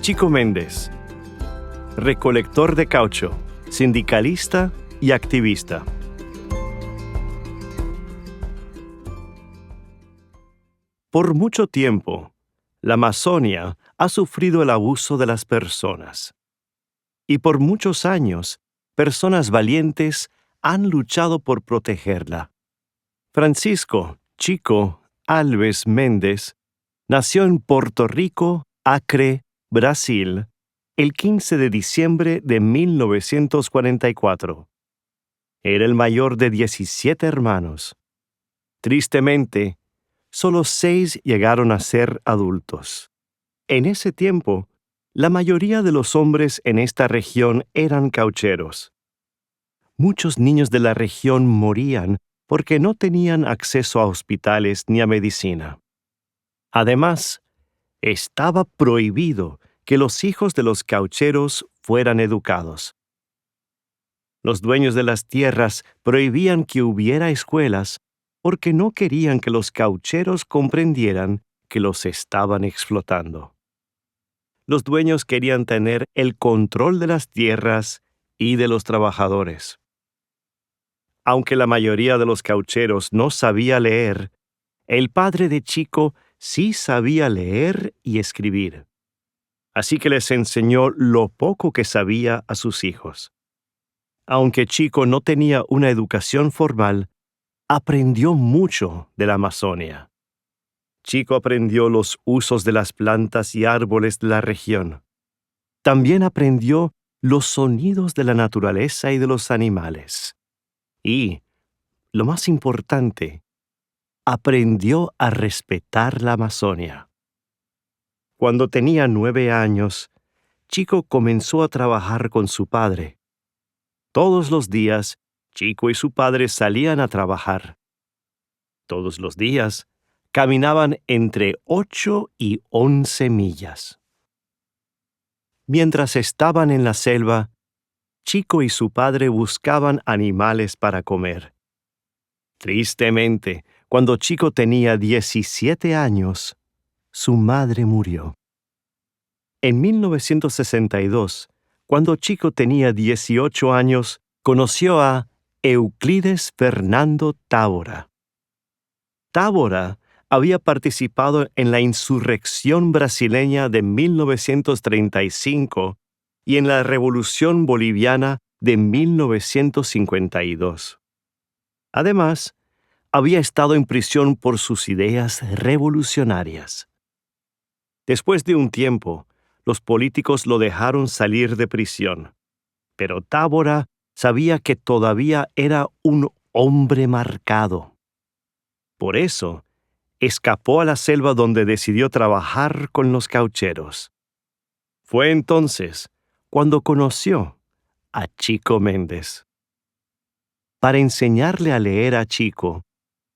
Chico Méndez, recolector de caucho, sindicalista y activista. Por mucho tiempo, la Amazonia ha sufrido el abuso de las personas. Y por muchos años, personas valientes han luchado por protegerla. Francisco Chico Alves Méndez nació en Puerto Rico, Acre, Brasil, el 15 de diciembre de 1944. Era el mayor de 17 hermanos. Tristemente, solo 6 llegaron a ser adultos. En ese tiempo, la mayoría de los hombres en esta región eran caucheros. Muchos niños de la región morían porque no tenían acceso a hospitales ni a medicina. Además, estaba prohibido que los hijos de los caucheros fueran educados. Los dueños de las tierras prohibían que hubiera escuelas porque no querían que los caucheros comprendieran que los estaban explotando. Los dueños querían tener el control de las tierras y de los trabajadores. Aunque la mayoría de los caucheros no sabía leer, el padre de Chico sí sabía leer y escribir. Así que les enseñó lo poco que sabía a sus hijos. Aunque Chico no tenía una educación formal, aprendió mucho de la Amazonia. Chico aprendió los usos de las plantas y árboles de la región. También aprendió los sonidos de la naturaleza y de los animales. Y, lo más importante, aprendió a respetar la Amazonia. Cuando tenía 9 años, Chico comenzó a trabajar con su padre. Todos los días, Chico y su padre salían a trabajar. Todos los días, caminaban entre 8 y 11 millas. Mientras estaban en la selva, Chico y su padre buscaban animales para comer. Tristemente, cuando Chico tenía 17 años, su madre murió. En 1962, cuando Chico tenía 18 años, conoció a Euclides Fernando Távora. Távora había participado en la insurrección brasileña de 1935 y en la Revolución Boliviana de 1952. Además, había estado en prisión por sus ideas revolucionarias. Después de un tiempo, los políticos lo dejaron salir de prisión, pero Távora sabía que todavía era un hombre marcado. Por eso, escapó a la selva donde decidió trabajar con los caucheros. Fue entonces cuando conoció a Chico Méndez. Para enseñarle a leer a Chico,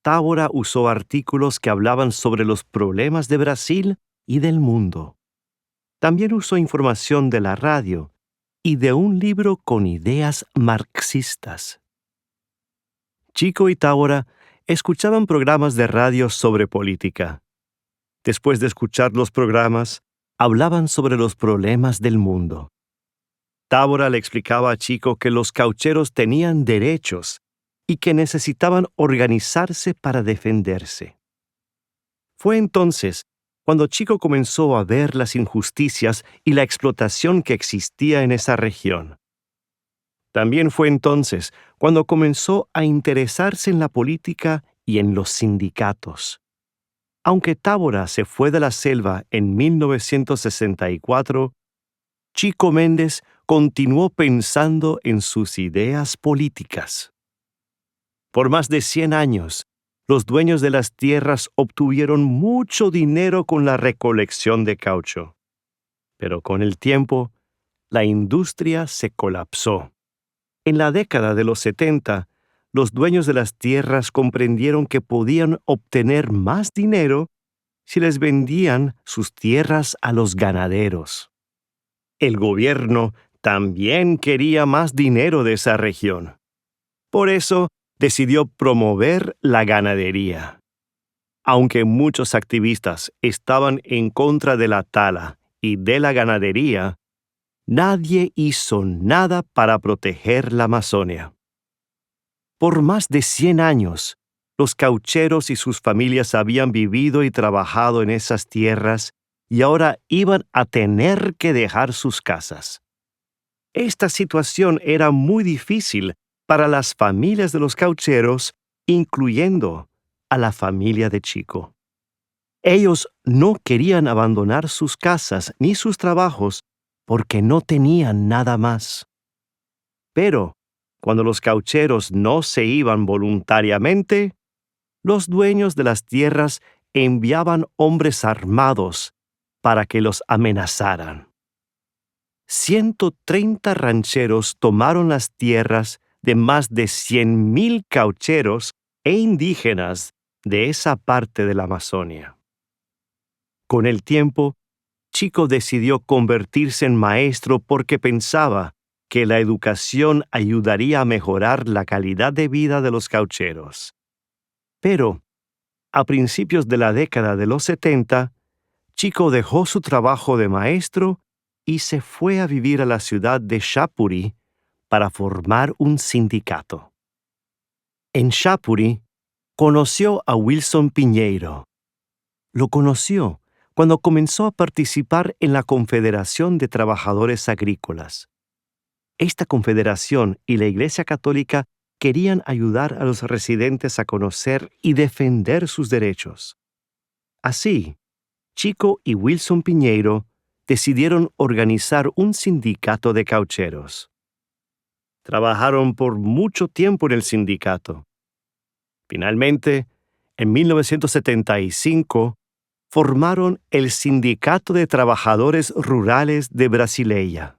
Távora usó artículos que hablaban sobre los problemas de Brasil y del mundo. También usó información de la radio y de un libro con ideas marxistas. Chico y Távora escuchaban programas de radio sobre política. Después de escuchar los programas, hablaban sobre los problemas del mundo. Távora le explicaba a Chico que los caucheros tenían derechos y que necesitaban organizarse para defenderse. Fue entonces cuando Chico comenzó a ver las injusticias y la explotación que existía en esa región. También fue entonces cuando comenzó a interesarse en la política y en los sindicatos. Aunque Távora se fue de la selva en 1964, Chico Méndez continuó pensando en sus ideas políticas. Por más de 100 años, los dueños de las tierras obtuvieron mucho dinero con la recolección de caucho. Pero con el tiempo, la industria se colapsó. En la década de los 70, los dueños de las tierras comprendieron que podían obtener más dinero si les vendían sus tierras a los ganaderos. El gobierno también quería más dinero de esa región. Por eso, decidió promover la ganadería. Aunque muchos activistas estaban en contra de la tala y de la ganadería, nadie hizo nada para proteger la Amazonia. Por más de 100 años, los caucheros y sus familias habían vivido y trabajado en esas tierras y ahora iban a tener que dejar sus casas. Esta situación era muy difícil para las familias de los caucheros, incluyendo a la familia de Chico. Ellos no querían abandonar sus casas ni sus trabajos porque no tenían nada más. Pero, cuando los caucheros no se iban voluntariamente, los dueños de las tierras enviaban hombres armados para que los amenazaran. 130 rancheros tomaron las tierras de más de 100,000 caucheros e indígenas de esa parte de la Amazonia. Con el tiempo, Chico decidió convertirse en maestro porque pensaba que la educación ayudaría a mejorar la calidad de vida de los caucheros. Pero, a principios de la década de los 70, Chico dejó su trabajo de maestro y se fue a vivir a la ciudad de Shapuri para formar un sindicato. En Shapuri, conoció a Wilson Piñeiro. Lo conoció cuando comenzó a participar en la Confederación de Trabajadores Agrícolas. Esta confederación y la Iglesia Católica querían ayudar a los residentes a conocer y defender sus derechos. Así, Chico y Wilson Piñeiro decidieron organizar un sindicato de caucheros. Trabajaron por mucho tiempo en el sindicato. Finalmente, en 1975, formaron el Sindicato de Trabajadores Rurales de Brasileia.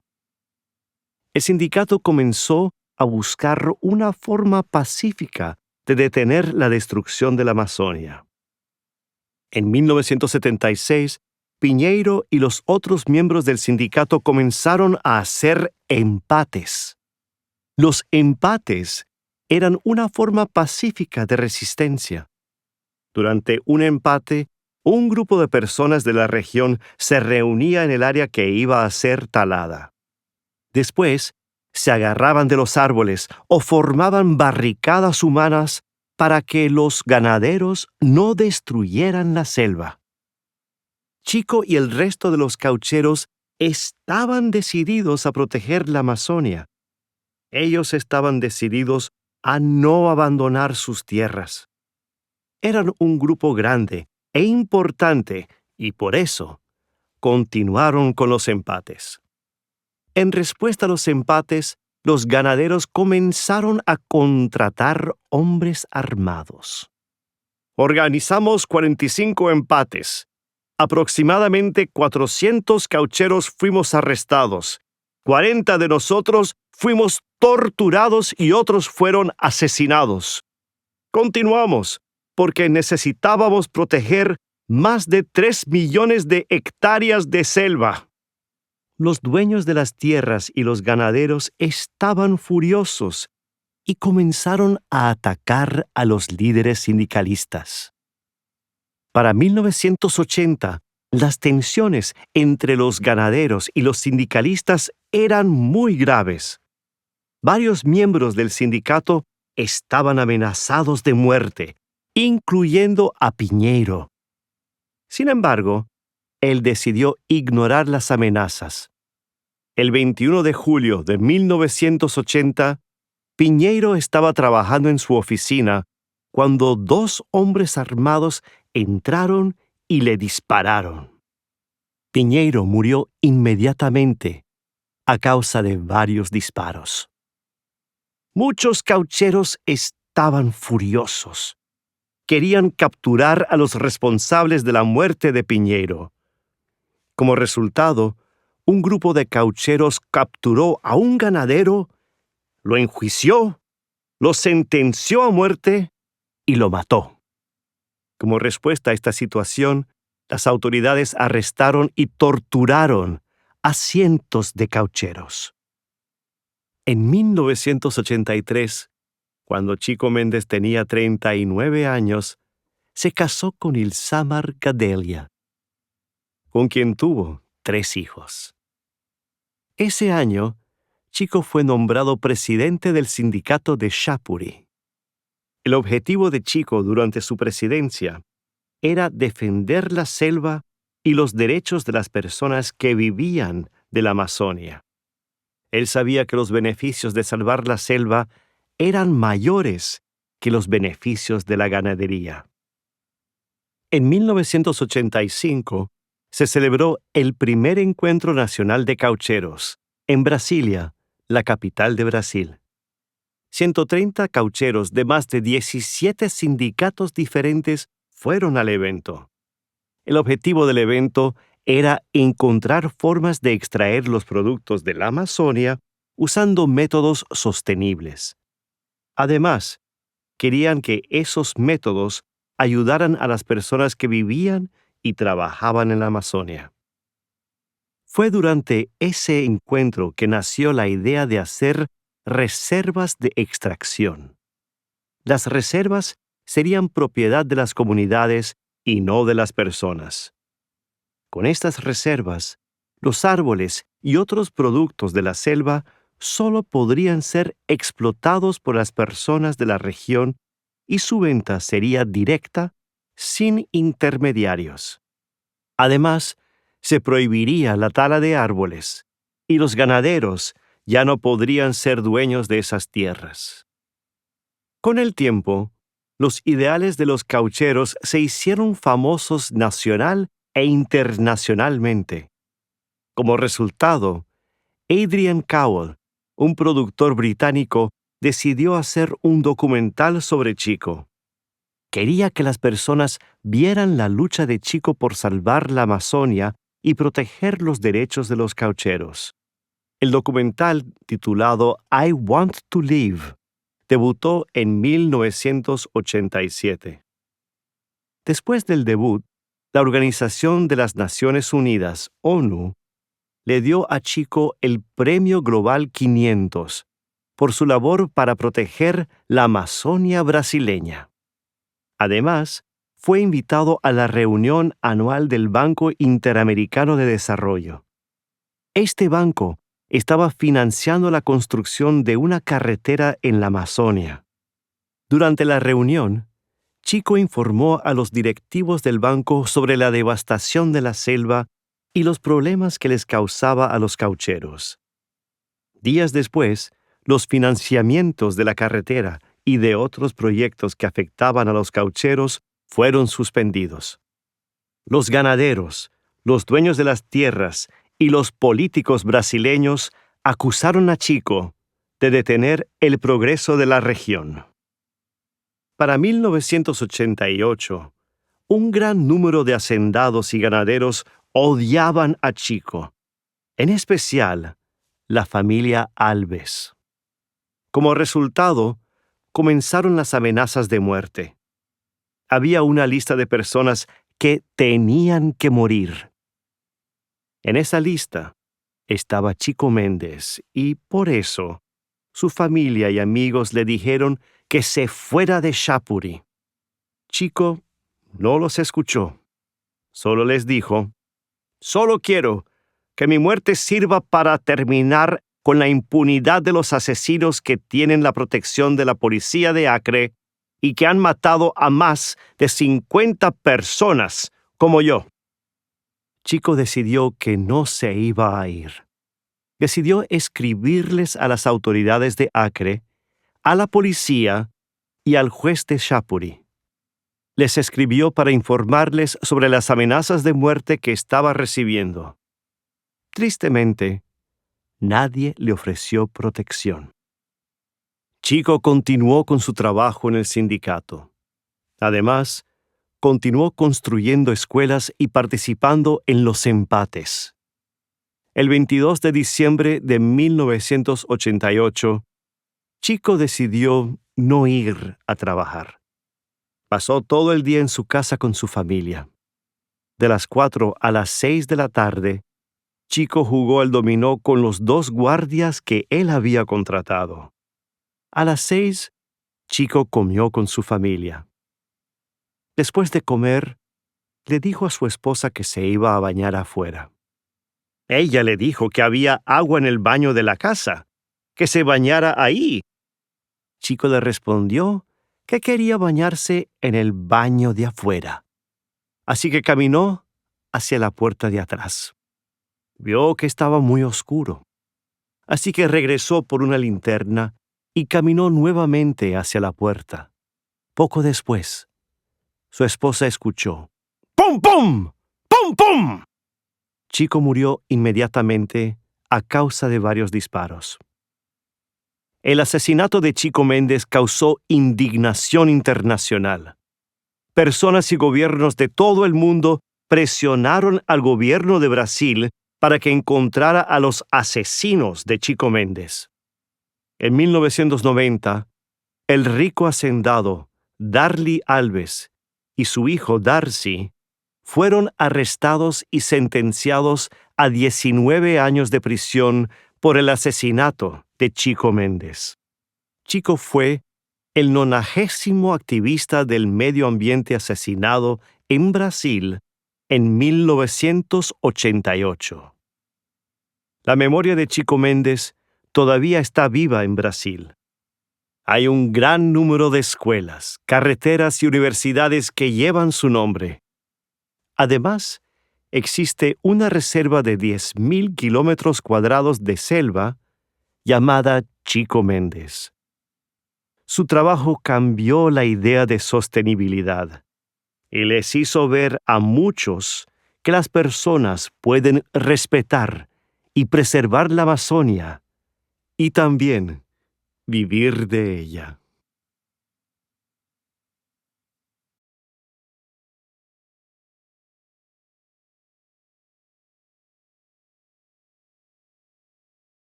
El sindicato comenzó a buscar una forma pacífica de detener la destrucción de la Amazonia. En 1976, Piñeiro y los otros miembros del sindicato comenzaron a hacer empates. Los empates eran una forma pacífica de resistencia. Durante un empate, un grupo de personas de la región se reunía en el área que iba a ser talada. Después, se agarraban de los árboles o formaban barricadas humanas para que los ganaderos no destruyeran la selva. Chico y el resto de los caucheros estaban decididos a proteger la Amazonia. Ellos estaban decididos a no abandonar sus tierras. Eran un grupo grande e importante y por eso continuaron con los empates. En respuesta a los empates, los ganaderos comenzaron a contratar hombres armados. Organizamos 45 empates. Aproximadamente 400 caucheros fuimos arrestados. 40 de nosotros fuimos torturados y otros fueron asesinados. Continuamos, porque necesitábamos proteger más de 3 millones de hectáreas de selva. Los dueños de las tierras y los ganaderos estaban furiosos y comenzaron a atacar a los líderes sindicalistas. Para 1980, las tensiones entre los ganaderos y los sindicalistas eran muy graves. Varios miembros del sindicato estaban amenazados de muerte, incluyendo a Piñeiro. Sin embargo, él decidió ignorar las amenazas. El 21 de julio de 1980, Piñeiro estaba trabajando en su oficina cuando 2 hombres armados entraron y le dispararon. Piñeiro murió inmediatamente a causa de varios disparos. Muchos caucheros estaban furiosos. Querían capturar a los responsables de la muerte de Piñeiro. Como resultado, un grupo de caucheros capturó a un ganadero, lo enjuició, lo sentenció a muerte y lo mató. Como respuesta a esta situación, las autoridades arrestaron y torturaron a cientos de caucheros. En 1983, cuando Chico Méndez tenía 39 años, se casó con Ilsamar Gadelia, con quien tuvo 3 hijos. Ese año, Chico fue nombrado presidente del sindicato de Shapuri. El objetivo de Chico durante su presidencia era defender la selva y los derechos de las personas que vivían de la Amazonia. Él sabía que los beneficios de salvar la selva eran mayores que los beneficios de la ganadería. En 1985 se celebró el primer encuentro nacional de caucheros en Brasilia, la capital de Brasil. 130 caucheros de más de 17 sindicatos diferentes fueron al evento. El objetivo del evento era encontrar formas de extraer los productos de la Amazonia usando métodos sostenibles. Además, querían que esos métodos ayudaran a las personas que vivían y trabajaban en la Amazonia. Fue durante ese encuentro que nació la idea de hacer reservas de extracción. Las reservas serían propiedad de las comunidades y no de las personas. Con estas reservas, los árboles y otros productos de la selva solo podrían ser explotados por las personas de la región y su venta sería directa, sin intermediarios. Además, se prohibiría la tala de árboles y los ganaderos ya no podrían ser dueños de esas tierras. Con el tiempo, los ideales de los caucheros se hicieron famosos nacional e internacionalmente. Como resultado, Adrian Cowell, un productor británico, decidió hacer un documental sobre Chico. Quería que las personas vieran la lucha de Chico por salvar la Amazonia y proteger los derechos de los caucheros. El documental, titulado I Want to Live, debutó en 1987. Después del debut, la Organización de las Naciones Unidas, ONU, le dio a Chico el Premio Global 500 por su labor para proteger la Amazonia brasileña. Además, fue invitado a la reunión anual del Banco Interamericano de Desarrollo. Este banco estaba financiando la construcción de una carretera en la Amazonia. Durante la reunión, Chico informó a los directivos del banco sobre la devastación de la selva y los problemas que les causaba a los caucheros. Días después, los financiamientos de la carretera y de otros proyectos que afectaban a los caucheros fueron suspendidos. Los ganaderos, los dueños de las tierras y los políticos brasileños acusaron a Chico de detener el progreso de la región. Para 1988, un gran número de hacendados y ganaderos odiaban a Chico, en especial la familia Alves. Como resultado, comenzaron las amenazas de muerte. Había una lista de personas que tenían que morir. En esa lista estaba Chico Méndez y, por eso, su familia y amigos le dijeron que se fuera de Shapuri. Chico no los escuchó. Solo les dijo: «Solo quiero que mi muerte sirva para terminar con la impunidad de los asesinos que tienen la protección de la policía de Acre y que han matado a más de 50 personas como yo». Chico decidió que no se iba a ir. Decidió escribirles a las autoridades de Acre, a la policía y al juez de Shapuri. Les escribió para informarles sobre las amenazas de muerte que estaba recibiendo. Tristemente, nadie le ofreció protección. Chico continuó con su trabajo en el sindicato. Además, continuó construyendo escuelas y participando en los empates. El 22 de diciembre de 1988, Chico decidió no ir a trabajar. Pasó todo el día en su casa con su familia. De las 4 a las 6 de la tarde, Chico jugó al dominó con los 2 guardias que él había contratado. A las 6, Chico comió con su familia. Después de comer, le dijo a su esposa que se iba a bañar afuera. Ella le dijo que había agua en el baño de la casa, que se bañara ahí. Chico le respondió que quería bañarse en el baño de afuera. Así que caminó hacia la puerta de atrás. Vio que estaba muy oscuro. Así que regresó por una linterna y caminó nuevamente hacia la puerta. Poco después, su esposa escuchó ¡pum, pum! ¡Pum, pum! Chico murió inmediatamente a causa de varios disparos. El asesinato de Chico Méndez causó indignación internacional. Personas y gobiernos de todo el mundo presionaron al gobierno de Brasil para que encontrara a los asesinos de Chico Méndez. En 1990, el rico hacendado Darly Alves y su hijo Darcy fueron arrestados y sentenciados a 19 años de prisión por el asesinato de Chico Méndez. Chico fue el 90º activista del medio ambiente asesinado en Brasil en 1988. La memoria de Chico Méndez todavía está viva en Brasil. Hay un gran número de escuelas, carreteras y universidades que llevan su nombre. Además, existe una reserva de 10.000 kilómetros cuadrados de selva llamada Chico Méndez. Su trabajo cambió la idea de sostenibilidad y les hizo ver a muchos que las personas pueden respetar y preservar la Amazonia y también vivir de ella.